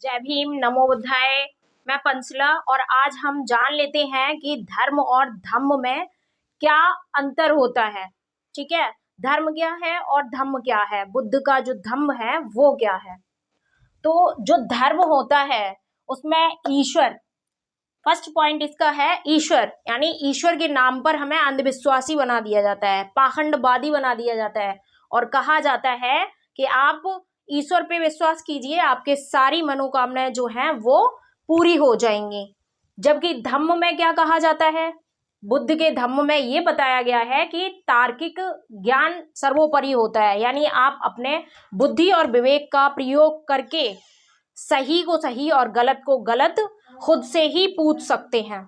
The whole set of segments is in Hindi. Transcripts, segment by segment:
जय भीम, नमो बुद्धाय। मैं पंचला और आज हम जान लेते हैं कि धर्म और धम्म में क्या अंतर होता है। ठीक है, धर्म क्या है और धम्म क्या है, बुद्ध का जो धम्म है वो क्या है। तो जो धर्म होता है उसमें ईश्वर, फर्स्ट पॉइंट इसका है ईश्वर, यानी ईश्वर के नाम पर हमें अंधविश्वासी बना दिया जाता है, पाखंडवादी बना दिया जाता है और कहा जाता है कि आप ईश्वर पे विश्वास कीजिए, आपके सारी मनोकामनाएं जो हैं वो पूरी हो जाएंगी। जबकि धम्म में क्या कहा जाता है, बुद्ध के धम्म में ये बताया गया है कि तार्किक ज्ञान सर्वोपरि होता है, यानी आप अपने बुद्धि और विवेक का प्रयोग करके सही को सही और गलत को गलत खुद से ही पूछ सकते हैं।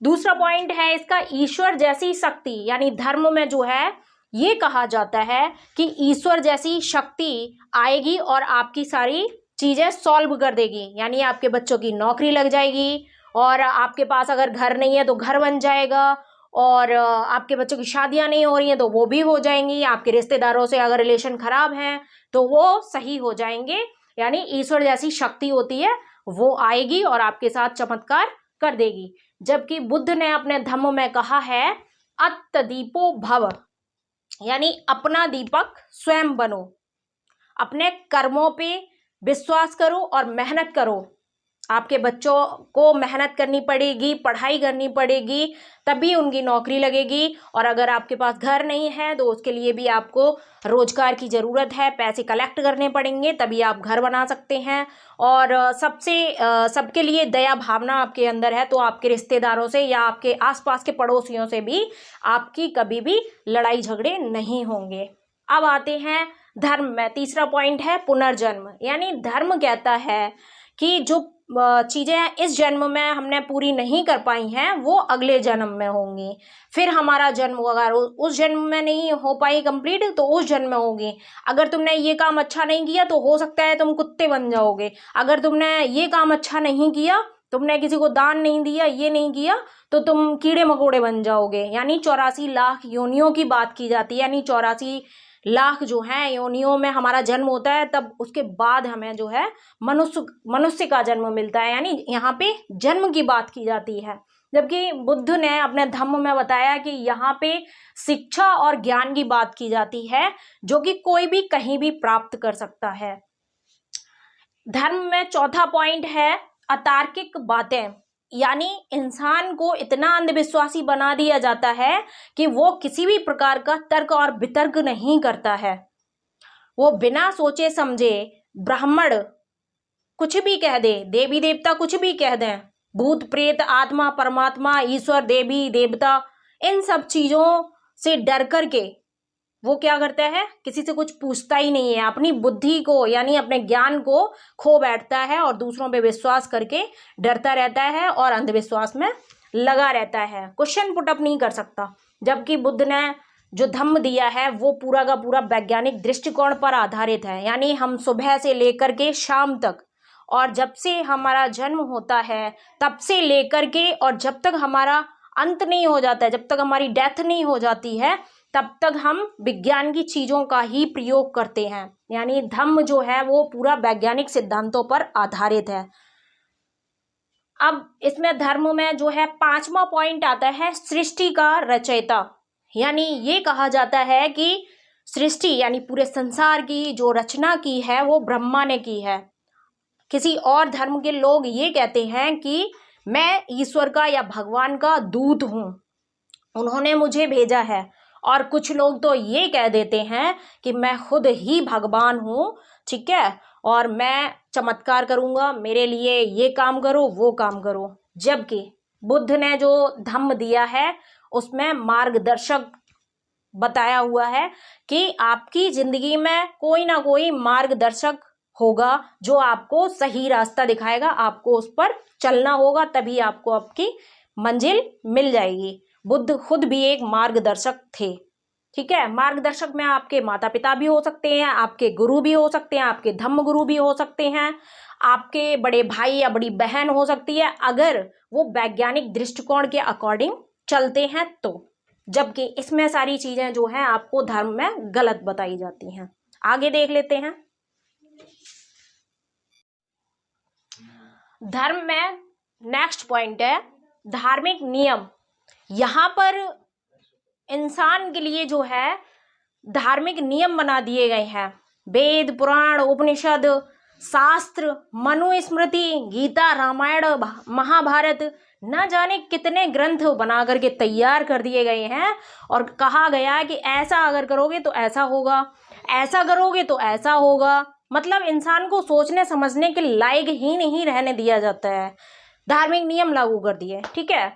दूसरा पॉइंट है इसका ईश्वर जैसी शक्ति, यानी धर्म में जो है ये कहा जाता है कि ईश्वर जैसी शक्ति आएगी और आपकी सारी चीजें सॉल्व कर देगी, यानी आपके बच्चों की नौकरी लग जाएगी और आपके पास अगर घर नहीं है तो घर बन जाएगा और आपके बच्चों की शादियां नहीं हो रही हैं तो वो भी हो जाएंगी, आपके रिश्तेदारों से अगर रिलेशन खराब है तो वो सही हो जाएंगे। यानी ईश्वर जैसी शक्ति होती है वो आएगी और आपके साथ चमत्कार कर देगी। जबकि बुद्ध ने अपने धम्म में कहा है अत्तदीपो भव, यानी अपना दीपक स्वयं बनो, अपने कर्मों पे विश्वास करो और मेहनत करो। आपके बच्चों को मेहनत करनी पड़ेगी, पढ़ाई करनी पड़ेगी, तभी उनकी नौकरी लगेगी। और अगर आपके पास घर नहीं है तो उसके लिए भी आपको रोजगार की ज़रूरत है, पैसे कलेक्ट करने पड़ेंगे तभी आप घर बना सकते हैं। और सबके लिए दया भावना आपके अंदर है तो आपके रिश्तेदारों से या आपके आसपास के पड़ोसियों से भी आपकी कभी भी लड़ाई झगड़े नहीं होंगे। अब आते हैं धर्म में, तीसरा पॉइंट है पुनर्जन्म, यानी धर्म कहता है कि जो चीजें इस जन्म में हमने पूरी नहीं कर पाई हैं वो अगले जन्म में होंगी। फिर हमारा जन्म अगर उस जन्म में नहीं हो पाई कंप्लीट तो उस जन्म में होगी। अगर तुमने ये काम अच्छा नहीं किया तो हो सकता है तुम कुत्ते बन जाओगे। अगर तुमने ये काम अच्छा नहीं किया, तुमने किसी को दान नहीं दिया, ये नहीं किया, तो तुम कीड़े मकोड़े बन जाओगे। यानी 84 लाख योनियों की बात की जाती है, यानी 84 लाख जो है योनियों में हमारा जन्म होता है, तब उसके बाद हमें जो है मनुष्य का जन्म मिलता है, यानी यहाँ पे जन्म की बात की जाती है। जबकि बुद्ध ने अपने धम्म में बताया कि यहाँ पे शिक्षा और ज्ञान की बात की जाती है जो कि कोई भी कहीं भी प्राप्त कर सकता है। धर्म में चौथा पॉइंट है अतार्किक बातें, यानी इंसान को इतना अंधविश्वासी बना दिया जाता है कि वो किसी भी प्रकार का तर्क और वितर्क नहीं करता है। वो बिना सोचे समझे ब्राह्मण कुछ भी कह दे, देवी देवता कुछ भी कह दें, भूत प्रेत आत्मा परमात्मा ईश्वर देवी देवता, इन सब चीजों से डर करके वो क्या करता है, किसी से कुछ पूछता ही नहीं है, अपनी बुद्धि को यानी अपने ज्ञान को खो बैठता है और दूसरों पे विश्वास करके डरता रहता है और अंधविश्वास में लगा रहता है, क्वेश्चन पुट अप नहीं कर सकता। जबकि बुद्ध ने जो धम्म दिया है वो पूरा का पूरा वैज्ञानिक दृष्टिकोण पर आधारित है, यानी हम सुबह से लेकर के शाम तक और जब से हमारा जन्म होता है तब से लेकर के और जब तक हमारा अंत नहीं हो जाता है, जब तक हमारी डेथ नहीं हो जाती है, तब तक हम विज्ञान की चीजों का ही प्रयोग करते हैं। यानी धम्म जो है वो पूरा वैज्ञानिक सिद्धांतों पर आधारित है। अब इसमें धर्म में जो है पांचवा पॉइंट आता है सृष्टि का रचयिता, यानी ये कहा जाता है कि सृष्टि यानी पूरे संसार की जो रचना की है वो ब्रह्मा ने की है। किसी और धर्म के लोग ये कहते हैं कि मैं ईश्वर का या भगवान का दूत हूं, उन्होंने मुझे भेजा है। और कुछ लोग तो ये कह देते हैं कि मैं खुद ही भगवान हूं, ठीक है, और मैं चमत्कार करूंगा, मेरे लिए ये काम करो वो काम करो। जबकि बुद्ध ने जो धम्म दिया है उसमें मार्गदर्शक बताया हुआ है कि आपकी जिंदगी में कोई ना कोई मार्गदर्शक होगा जो आपको सही रास्ता दिखाएगा, आपको उस पर चलना होगा तभी आपको आपकी मंजिल मिल जाएगी। बुद्ध खुद भी एक मार्गदर्शक थे, ठीक है। मार्गदर्शक में आपके माता पिता भी हो सकते हैं, आपके गुरु भी हो सकते हैं, आपके धम्म गुरु भी हो सकते हैं, आपके बड़े भाई या बड़ी बहन हो सकती है, अगर वो वैज्ञानिक दृष्टिकोण के अकॉर्डिंग चलते हैं तो। जबकि इसमें सारी चीजें जो हैं आपको धर्म में गलत बताई जाती हैं। आगे देख लेते हैं। धर्म में नेक्स्ट पॉइंट है धार्मिक नियम। यहाँ पर इंसान के लिए जो है धार्मिक नियम बना दिए गए हैं। वेद, पुराण, उपनिषद, शास्त्र, मनुस्मृति, गीता, रामायण, महाभारत, न जाने कितने ग्रंथ बना करके तैयार कर दिए गए हैं और कहा गया है कि ऐसा अगर करोगे तो ऐसा होगा, ऐसा करोगे तो ऐसा होगा। मतलब इंसान को सोचने समझने के लायक ही नहीं रहने दिया जाता है। धार्मिक नियम लागू कर दिए, ठीक है।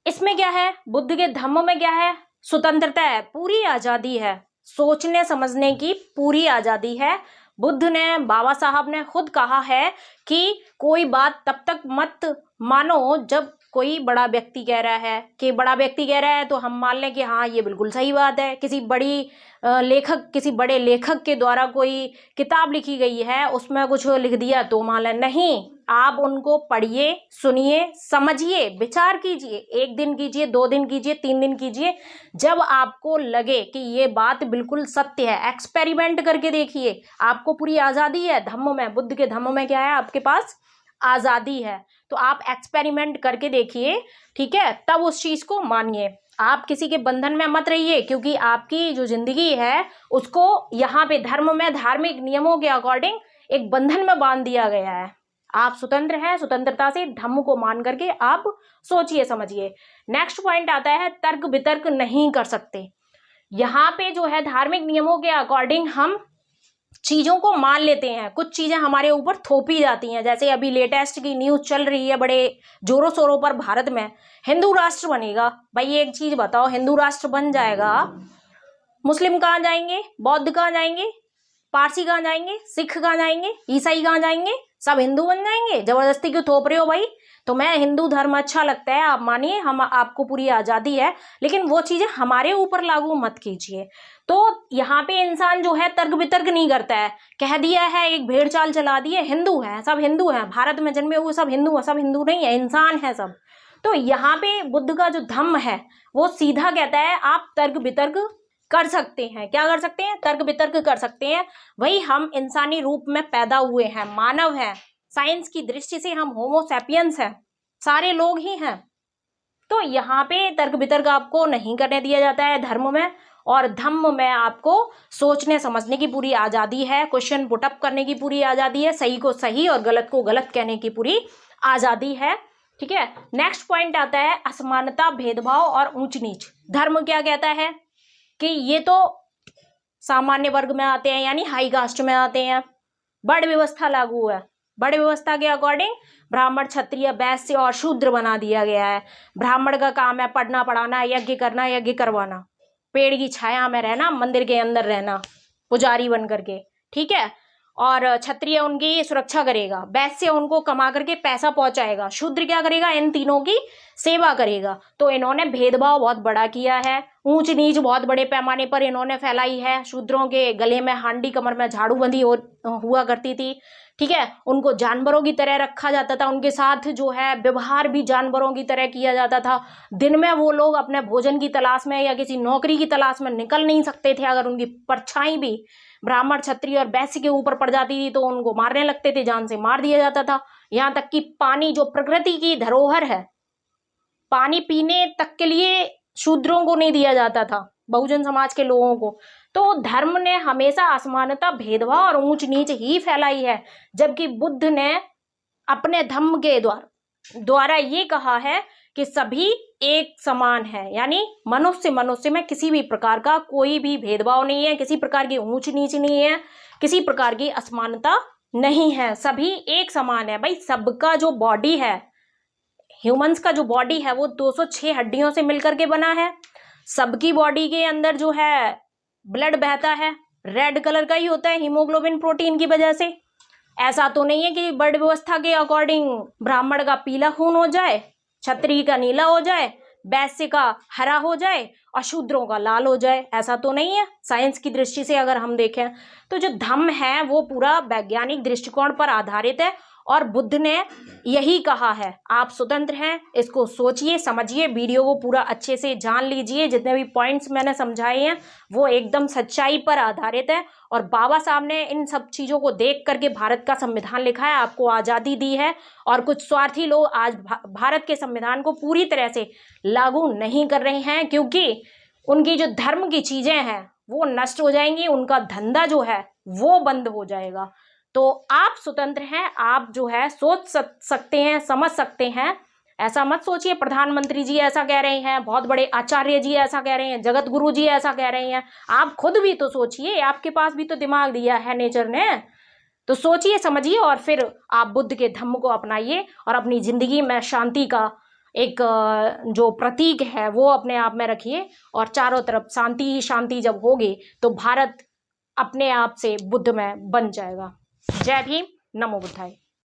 इसमें क्या है, बुद्ध के धम्म में क्या है, स्वतंत्रता है, पूरी आजादी है, सोचने समझने की पूरी आजादी है। बुद्ध ने, बाबा साहब ने खुद कहा है कि कोई बात तब तक मत मानो जब कोई बड़ा व्यक्ति कह रहा है, कि बड़ा व्यक्ति कह रहा है तो हम मान लें कि हाँ ये बिल्कुल सही बात है। किसी किसी बड़े लेखक के द्वारा कोई किताब लिखी गई है, उसमें कुछ लिख दिया तो मान लें, नहीं। आप उनको पढ़िए, सुनिए, समझिए, विचार कीजिए। 1 दिन कीजिए, 2 दिन कीजिए, 3 दिन कीजिए। जब आपको लगे कि ये बात बिल्कुल सत्य है, एक्सपेरिमेंट करके देखिए। आपको पूरी आज़ादी है धम्म में। बुद्ध के धम्म में क्या है, आपके पास आज़ादी है, तो आप एक्सपेरिमेंट करके देखिए, ठीक है, तब उस चीज़ को मानिए। आप किसी के बंधन में मत रहिए, क्योंकि आपकी जो जिंदगी है उसको यहाँ पे धर्म में धार्मिक नियमों के अकॉर्डिंग एक बंधन में बांध दिया गया है। आप स्वतंत्र हैं, स्वतंत्रता से धम्म को मान करके आप सोचिए समझिए। नेक्स्ट पॉइंट आता है तर्क वितर्क नहीं कर सकते। यहाँ पे जो है धार्मिक नियमों के अकॉर्डिंग हम चीजों को मान लेते हैं, कुछ चीजें हमारे ऊपर थोपी जाती हैं। जैसे अभी लेटेस्ट की न्यूज चल रही है बड़े जोरों शोरों पर, भारत में हिंदू राष्ट्र बनेगा। भाई एक चीज बताओ, हिंदू राष्ट्र बन जाएगा, मुस्लिम कहाँ जाएंगे, बौद्ध कहाँ जाएंगे, पारसी कहाँ जाएंगे, सिख कहाँ जाएंगे, ईसाई कहाँ जाएंगे, सब हिंदू बन जाएंगे। जबरदस्ती क्यों थोप रहे हो भाई। तो मैं हिंदू धर्म अच्छा लगता है, आप मानिए, हम आपको पूरी आज़ादी है, लेकिन वो चीज़ें हमारे ऊपर लागू मत कीजिए। तो यहाँ पे इंसान जो है तर्क वितर्क नहीं करता है, कह दिया है, एक भेड़ चाल चला दी है, हिंदू है, सब हिंदू हैं, भारत में जन्मे हुए सब हिंदू हैं। सब हिंदू नहीं है, इंसान है सब। तो यहाँ पे बुद्ध का जो धम्म है वो सीधा कहता है आप तर्क वितर्क कर सकते हैं। क्या कर सकते हैं, तर्क वितर्क कर सकते हैं। वही हम इंसानी रूप में पैदा हुए हैं, मानव हैं, साइंस की दृष्टि से हम होमो सैपियंस हैं, सारे लोग ही हैं। तो यहाँ पे तर्क वितर्क आपको नहीं करने दिया जाता है धर्म में। और धम्म में आपको सोचने समझने की पूरी आज़ादी है, क्वेश्चन पुटअप करने की पूरी आज़ादी है, सही को सही और गलत को गलत कहने की पूरी आज़ादी है, ठीक है। नेक्स्ट पॉइंट आता है असमानता, भेदभाव और ऊंच नीच। धर्म क्या कहता है कि ये तो सामान्य वर्ग में आते हैं, यानी हाई कास्ट में आते हैं। बड़ व्यवस्था लागू है, बड़ व्यवस्था के अकॉर्डिंग ब्राह्मण, क्षत्रिय, वैश्य और शूद्र बना दिया गया है। ब्राह्मण का काम है पढ़ना पढ़ाना, यज्ञ करना, यज्ञ करवाना, पेड़ की छाया में रहना, मंदिर के अंदर रहना पुजारी बन करके, ठीक है। और क्षत्रिय उनकी सुरक्षा करेगा, वैश्य उनको कमा करके पैसा पहुंचाएगा, शूद्र क्या करेगा, इन तीनों की सेवा करेगा। तो इन्होंने भेदभाव बहुत बड़ा किया है, ऊंच नीच बहुत बड़े पैमाने पर इन्होंने फैलाई है। शूद्रों के गले में हांडी, कमर में झाड़ू बंधी हुआ करती थी, ठीक है। उनको जानवरों की तरह रखा जाता था, उनके साथ जो है व्यवहार भी जानवरों की तरह किया जाता था। दिन में वो लोग अपने भोजन की तलाश में या किसी नौकरी की तलाश में निकल नहीं सकते थे। अगर उनकी परछाई भी ब्राह्मण, क्षत्रिय और वैश्य के ऊपर पड़ जाती थी तो उनको मारने लगते थे, जान से मार दिया जाता था। यहाँ तक कि पानी, जो प्रकृति की धरोहर है, पानी पीने तक के लिए शूद्रों को नहीं दिया जाता था, बहुजन समाज के लोगों को। तो धर्म ने हमेशा असमानता, भेदभाव और ऊंच नीच ही फैलाई है, जबकि बुद्ध ने अपने धम्म के द्वारा ये कहा है कि सभी एक समान है, यानी मनुष्य में किसी भी प्रकार का कोई भी भेदभाव नहीं है, किसी प्रकार की ऊंच नीच नहीं है, किसी प्रकार की असमानता नहीं है, सभी एक समान है। भाई सबका जो बॉडी है, ह्यूमंस का जो बॉडी है वो 206 हड्डियों से मिलकर के बना है। सबकी बॉडी के अंदर जो है ब्लड बहता है, रेड कलर का ही होता है हीमोग्लोबिन प्रोटीन की वजह से। ऐसा तो नहीं है कि बर्ड व्यवस्था के अकॉर्डिंग ब्राह्मण का पीला खून हो जाए, क्षत्रिय का नीला हो जाए, वैश्य का हरा हो जाए और शूद्रों का लाल हो जाए। ऐसा तो नहीं है। साइंस की दृष्टि से अगर हम देखें तो जो धम्म है वो पूरा वैज्ञानिक दृष्टिकोण पर आधारित है और बुद्ध ने यही कहा है, आप स्वतंत्र हैं। इसको सोचिए, समझिए, वीडियो को पूरा अच्छे से जान लीजिए। जितने भी पॉइंट्स मैंने समझाए हैं वो एकदम सच्चाई पर आधारित है, और बाबा साहब ने इन सब चीज़ों को देख करके भारत का संविधान लिखा है, आपको आज़ादी दी है। और कुछ स्वार्थी लोग आज भारत के संविधान को पूरी तरह से लागू नहीं कर रहे हैं, क्योंकि उनकी जो धर्म की चीज़ें हैं वो नष्ट हो जाएंगी, उनका धंधा जो है वो बंद हो जाएगा। तो आप स्वतंत्र हैं, आप जो है सोच सकते हैं, समझ सकते हैं। ऐसा मत सोचिए प्रधानमंत्री जी ऐसा कह रहे हैं, बहुत बड़े आचार्य जी ऐसा कह रहे हैं, जगत गुरु जी ऐसा कह रहे हैं। आप खुद भी तो सोचिए, आपके पास भी तो दिमाग दिया है नेचर ने। तो सोचिए, समझिए, और फिर आप बुद्ध के धम्म को अपनाइए और अपनी जिंदगी में शांति का एक जो प्रतीक है वो अपने आप में रखिए। और चारों तरफ शांति ही शांति जब होगी तो भारत अपने आप से बुद्ध में बन जाएगा। जय भीम, नमो बुद्धाय।